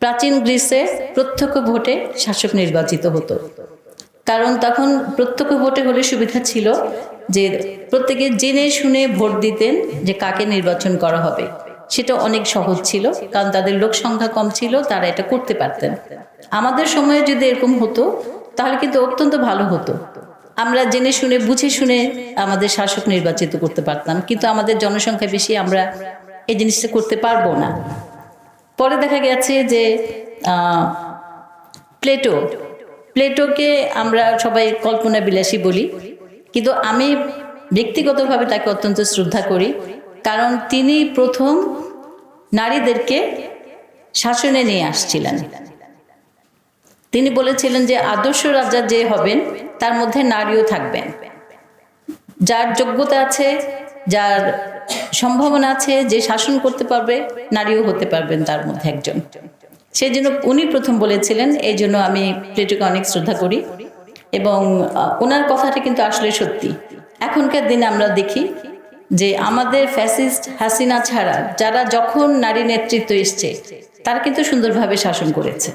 প্রাচীন গ্রিসে প্রত্যক্ষ ভোটে শাসক নির্বাচিত হতো, কারণ তখন প্রত্যক্ষ ভোটে হলে সুবিধা ছিল যে প্রত্যেকে জেনে শুনে ভোট দিতেন যে কাকে নির্বাচন করা হবে। সেটা অনেক সহজ ছিল, কারণ তাদের লোক সংখ্যা কম ছিল, তারা এটা করতে পারতেন। আমাদের সময়ে যদি এরকম হতো তাহলে কিন্তু অত্যন্ত ভালো হতো। আমরা জেনে শুনে বুঝে শুনে আমাদের শাসক নির্বাচিত করতে পারতাম, কিন্তু আমাদের জনসংখ্যা বেশি, আমরা এই জিনিসটা করতে পারবো না। পরে দেখা গেছে যে প্লেটোকে আমরা সবাই কল্পনা বিলাসী বলি, কিন্তু আমি ব্যক্তিগতভাবে তাকে অত্যন্ত শ্রদ্ধা করি, কারণ তিনি প্রথম নারীদেরকে শাসনে নিয়ে আসছিলেন। তিনি বলেছিলেন যে আদর্শ রাজা যে হবেন তার মধ্যে নারীও থাকবেন, যার যোগ্যতা আছে, যার সম্ভাবনা আছে, যে শাসন করতে পারবে, নারীও হতে পারবেন তার মধ্যে একজন। সেই জন্য উনি প্রথম বলেছিলেন, এই জন্য আমি প্লেটোকে অনেক শ্রদ্ধা করি, এবং ওনার কথাটা কিন্তু আসলে সত্যি। এখনকার দিনে আমরা দেখি যে আমাদের ফ্যাসিস্ট হাসিনা ছাড়া যারা যখন নারী নেতৃত্ব এসছে তারা কিন্তু সুন্দরভাবে শাসন করেছে।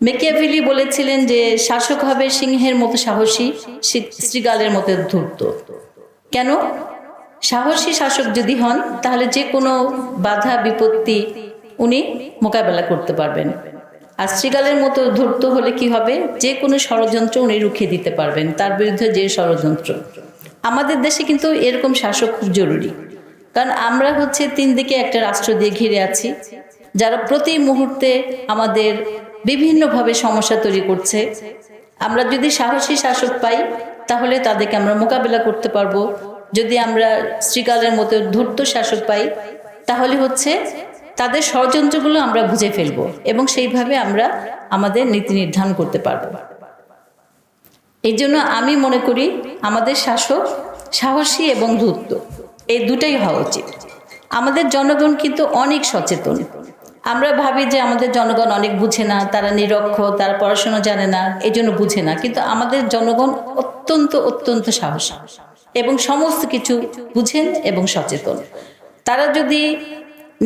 মেকিয়াভেলি বলেছিলেন যে শাসক হবে সিংহের মতো সাহসী, শৃগালের মতো ধূর্ত। কেন? সাহসী শাসক যদি হন তাহলে যে কোনো বাধা বিপত্তি উনি মোকাবেলা করতে পারবেন, আর শৃগালের মতো ধূর্ত হলে কি হবে, যে কোনো ষড়যন্ত্র উনি রুখে দিতে পারবেন, তার বিরুদ্ধে যে ষড়যন্ত্র। আমাদের দেশে কিন্তু এরকম শাসক খুব জরুরি, কারণ আমরা হচ্ছে তিন দিকে একটা রাষ্ট্র দিয়ে ঘিরে আছি, যারা প্রতি মুহূর্তে আমাদের বিভিন্নভাবে সমস্যা তৈরি করছে। আমরা যদি সাহসী শাসক পাই তাহলে তাদেরকে আমরা মোকাবেলা করতে পারবো। যদি আমরা শৃগালের মতো ধূর্ত শাসক পাই তাহলে হচ্ছে তাদের ষড়যন্ত্রগুলো আমরা বুঝে ফেলবো, এবং সেইভাবে আমরা আমাদের নীতি নির্ধারণ করতে পারবো। এই জন্য আমি মনে করি আমাদের শাসক সাহসী এবং ধূর্ত, এই দুটাই হওয়া উচিত। আমাদের জনগণ কিন্তু অনেক সচেতন। আমরা ভাবি যে আমাদের জনগণ অনেক বুঝে না, তারা নিরক্ষর, তারা পড়াশোনা জানে না, এই জন্য বুঝে না, কিন্তু আমাদের জনগণ অত্যন্ত অত্যন্ত সাহসী এবং সমস্ত কিছু বুঝেন এবং সচেতন। তারা যদি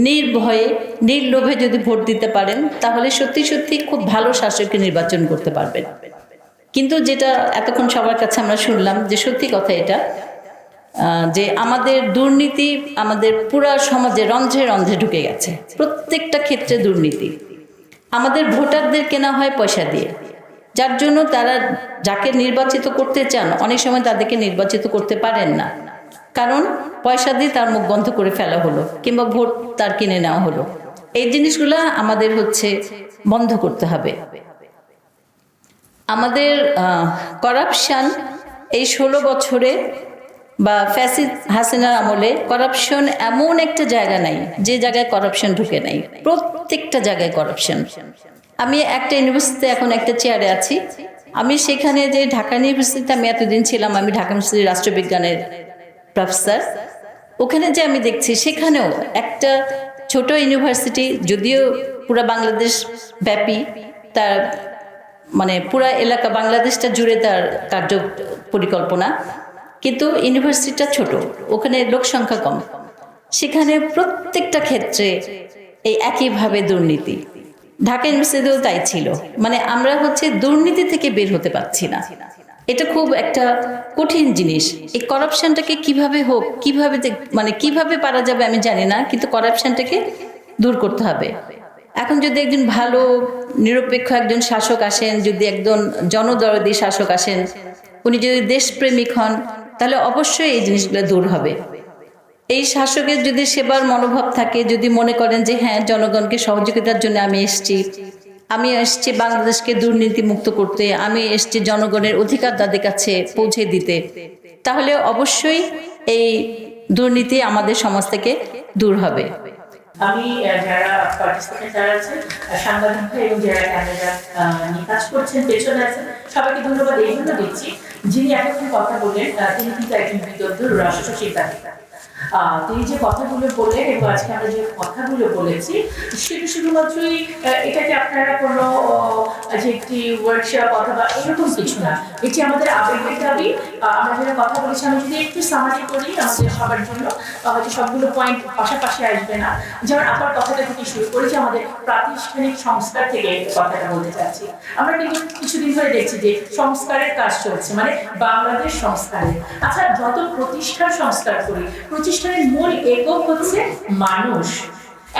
নির্ভয়ে নির্লোভে যদি ভোট দিতে পারেন তাহলে সত্যি সত্যি খুব ভালো শাসককে নির্বাচন করতে পারবেন। কিন্তু যেটা এতক্ষণ সবার কাছে আমরা শুনলাম যে সত্যি কথা এটা, যে আমাদের দুর্নীতি আমাদের পুরা সমাজে রন্ধ্রে রন্ধ্রে ঢুকে গেছে, প্রত্যেকটা ক্ষেত্রে দুর্নীতি। আমাদের ভোটারদের কেনা হয় পয়সা দিয়ে, যার জন্য তারা যাকে নির্বাচিত করতে চান অনেক সময় তাদেরকে নির্বাচিত করতে পারেন না, কারণ পয়সা দিয়ে তার মুখ বন্ধ করে ফেলা হলো কিংবা ভোট তার কিনে নেওয়া হলো। এই জিনিসগুলা আমাদের হচ্ছে বন্ধ করতে হবে। আমাদের করাপশন এই 16 বছরে বা ফ্যাসিস্ট হাসিনার আমলে করাপশন এমন একটা জায়গা নাই যে জায়গায় করাপশন ঢুকে নাই, প্রত্যেকটা জায়গায় করাপশন। আমি একটা ইউনিভার্সিটিতে এখন একটা চেয়ারে আছি, আমি সেখানে যে ঢাকা ইউনিভার্সিটিতে আমি এতদিন ছিলাম, আমি ঢাকা ইউনিভার্সিটির রাষ্ট্রবিজ্ঞানের প্রফেসর, ওখানে যে আমি দেখছি সেখানেও একটা ছোট ইউনিভার্সিটি, যদিও পুরা বাংলাদেশ ব্যাপী, তার মানে পুরা এলাকা বাংলাদেশটা জুড়ে তার কার্য পরিকল্পনা, কিন্তু ইউনিভার্সিটিটা ছোট, ওখানে লোক সংখ্যা কম, সেখানে প্রত্যেকটা ক্ষেত্রে এই একইভাবে দুর্নীতি। ঢাকা ইউনিভার্সিটিতেও তাই ছিল। মানে আমরা হচ্ছে দুর্নীতি থেকে বের হতে পারছি না, এটা খুব একটা কঠিন জিনিস। এই করাপশনটাকে কিভাবে হোক, কিভাবে মানে কিভাবে পারা যাবে আমি জানি না, কিন্তু করাপশনটাকে দূর করতে হবে। এখন যদি একজন ভালো নিরপেক্ষ একজন শাসক আসেন, যদি একজন জনদরদী শাসক আসেন, উনি যদি দেশপ্রেমিক হন, তাহলে অবশ্যই এই জিনিসগুলো দূর হবে। এই শাসকের যদি সেবার মনোভাব থাকে, যদি মনে করেন যে হ্যাঁ জনগণকে সহযোগিতার জন্য আমি এসেছি বাংলাদেশকে দুর্নীতি মুক্ত করতে, আমি এসেছি জনগণের অধিকার তাদের কাছে পৌঁছে দিতে, তাহলে অবশ্যই এই দুর্নীতি আমাদের সমাজ থেকে দূর হবে। আমি যারা পার্টিসিপেন্ট যারা আছেন, সাংবাদিক ভাই এবং যারা ক্যামেরা নিয়ে কাজ করছেন পেছনে আছেন, সবাইকে ধন্যবাদ এই জন্য দিচ্ছি। যিনি এতক্ষণ কথা বললেন তিনি কিন্তু একজন বিদগ্ধ রাষ্ট্র চিন্তাবিদ। তিনি যে কথাগুলো বললেন এবং আজকে আমরা যে কথাগুলো বলেছি সেটা শুধুমাত্রই এটাকে আপনারা কোনো যে একটি ওয়ার্কশপ অথবা এরকম কিছু না, এটি আমাদের আবেগের দাবি। আমরা যারা কথা বলেছি আমি যদি একটু সামারি করি আমাদের সবার জন্য, হয়তো সবগুলো পয়েন্ট পাশাপাশি আসবে না। যেমন আপনার কথাটা থেকে শুরু করেছি আমাদের প্রাতিষ্ঠানিক সংস্কার থেকে কথাটা বলতে চাচ্ছি। আমরা কিন্তু কিছুদিন ধরে দেখছি যে সংস্কারের কাজ চলছে, মানে বাংলাদেশ সংস্কারের। আচ্ছা, যত প্রতিষ্ঠান সংস্কার করি, প্রতিষ্ঠানের মূল একক হচ্ছে মানুষ।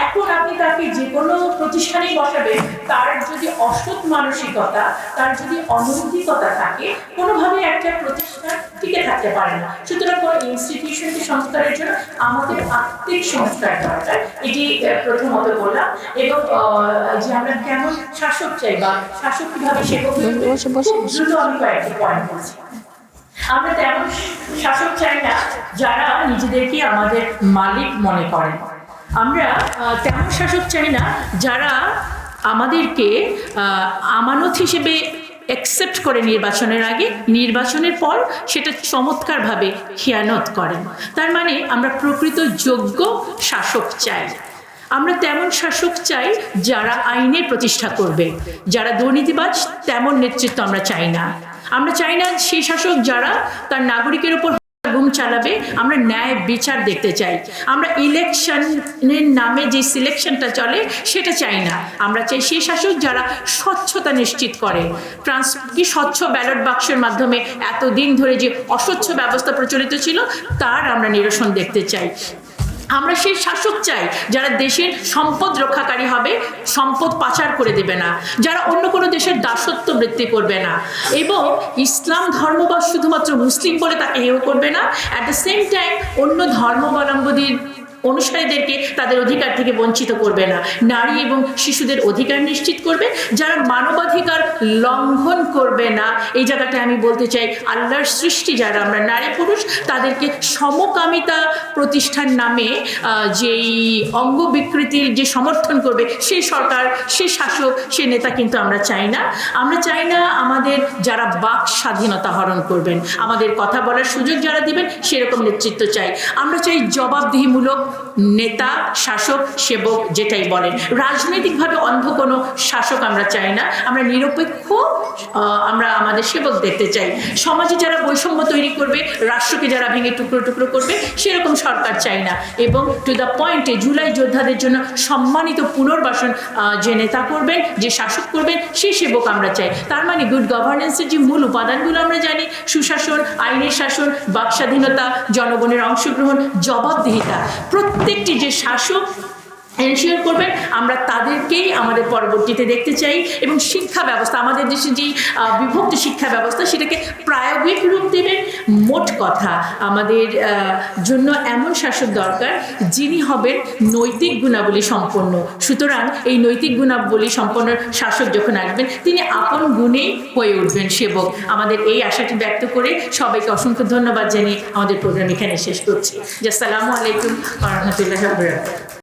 এখন আপনি তাকে যে কোনো প্রতিষ্ঠানেই বসাবেন, তার যদি অসৎ মানসিকতা, তার যদি অনৈতিকতা থাকে, কোনোভাবে একটা প্রতিষ্ঠান টিকে থাকতে পারে না। সুতরাং কোনো ইনস্টিটিউশনকে সংস্কারের জন্য আমাদের আত্মিক সংস্কার দরকার, এটি প্রথমত বললাম। এবং যে আমরা কেমন শাসক চাই বা শাসক কিভাবে সেবক, দ্রুত আমি কয়েকটি পয়েন্ট বলছি। আমরা তেমন শাসক চাই না যারা নিজেদেরকে আমাদের মালিক মনে করেন। আমরা তেমন শাসক চাই না যারা আমাদেরকে আমানত হিসেবে অ্যাকসেপ্ট করে নির্বাচনের আগে, নির্বাচনের পর সেটা চমৎকারভাবে খেয়ানত করেন। তার মানে আমরা প্রকৃত যোগ্য শাসক চাই। আমরা তেমন শাসক চাই যারা আইনের প্রতিষ্ঠা করবে। যারা দুর্নীতিবাজ তেমন নেতৃত্ব আমরা চাই না। আমরা চাই না সেই শাসক যারা তার নাগরিকের উপর গুম চালাবে। আমরা ন্যায় বিচার দেখতে চাই। আমরা ইলেকশনের নামে যে সিলেকশনটা চলে সেটা চাই না। আমরা চাই সেই শাসক যারা স্বচ্ছতা নিশ্চিত করে। কি স্বচ্ছ ব্যালট বাক্সের মাধ্যমে এতদিন ধরে যে অস্বচ্ছ ব্যবস্থা প্রচলিত ছিল তার আমরা নিরসন দেখতে চাই। আমরা সেই শাসক চাই যারা দেশের সম্পদ রক্ষাকারী হবে, সম্পদ পাচার করে দেবে না, যারা অন্য কোনো দেশের দাসত্ব বৃত্তি করবে না, এবং ইসলাম ধর্ম বা শুধুমাত্র মুসলিম বলে তাকে হেয় করবে না। অ্যাট দ্য সেম টাইম অন্য ধর্মাবলম্বীদের অনুসারীদেরকে তাদের অধিকার থেকে বঞ্চিত করবে না। নারী এবং শিশুদের অধিকার নিশ্চিত করবে। যারা মানবাধিকার লঙ্ঘন করবে না, এই জায়গাটায় আমি বলতে চাই আল্লাহর সৃষ্টি যারা আমরা নারী পুরুষ, তাদেরকে সমকামিতা প্রতিষ্ঠান নামে যেই অঙ্গ বিকৃতির যে সমর্থন করবে সেই সরকার, সেই শাসক, সে নেতা কিন্তু আমরা চাই না। আমরা চাই না আমাদের যারা বাক স্বাধীনতা হরণ করবেন, আমাদের কথা বলার সুযোগ যারা দিবেন সেরকম নেতৃত্ব চাই। আমরা চাই জবাবদিহিমূলক নেতা, শাসক, সেবক যেটাই বলেন। রাজনৈতিকভাবে অন্ধ কোনো শাসক আমরা চাই না। আমরা নিরপেক্ষ আমরা আমাদের সেবক দেখতে চাই। সমাজে যারা বৈষম্য তৈরি করবে, রাষ্ট্রকে যারা ভেঙে টুকরো টুকরো করবে, সেরকম সরকার চাই না। এবং টু দ্য পয়েন্টে জুলাই যোদ্ধাদের জন্য সম্মানিত পুনর্বাসন যে নেতা করবেন, যে শাসক করবেন, সেই সেবক আমরা চাই। তার মানে গুড গভর্নেন্সের যে মূল উপাদানগুলো আমরা জানি, সুশাসন, আইনের শাসন, বাক স্বাধীনতা, জনগণের অংশগ্রহণ, জবাবদিহিতা, প্রত্যেকটি যে শাসক এনশিওর করবেন আমরা তাদেরকেই আমাদের পরবর্তীতে দেখতে চাই। এবং শিক্ষা ব্যবস্থা, আমাদের দেশে যে বিভক্ত শিক্ষা ব্যবস্থা, সেটাকে প্রায়োগিক রূপ দেবেন। মোট কথা আমাদের জন্য এমন শাসক দরকার যিনি হবেন নৈতিক গুণাবলী সম্পন্ন। সুতরাং এই নৈতিক গুণাবলী সম্পন্ন শাসক যখন আসবেন, তিনি আপন গুণেই হয়ে উঠবেন সেবক। আমাদের এই আশাটি ব্যক্ত করে সবাইকে অসংখ্য ধন্যবাদ জানিয়ে আমাদের প্রোগ্রাম এখানে শেষ করছি। আসসালামু আলাইকুম ওয়া রাহমাতুল্লাহি ওয়া বারাকাতুহু।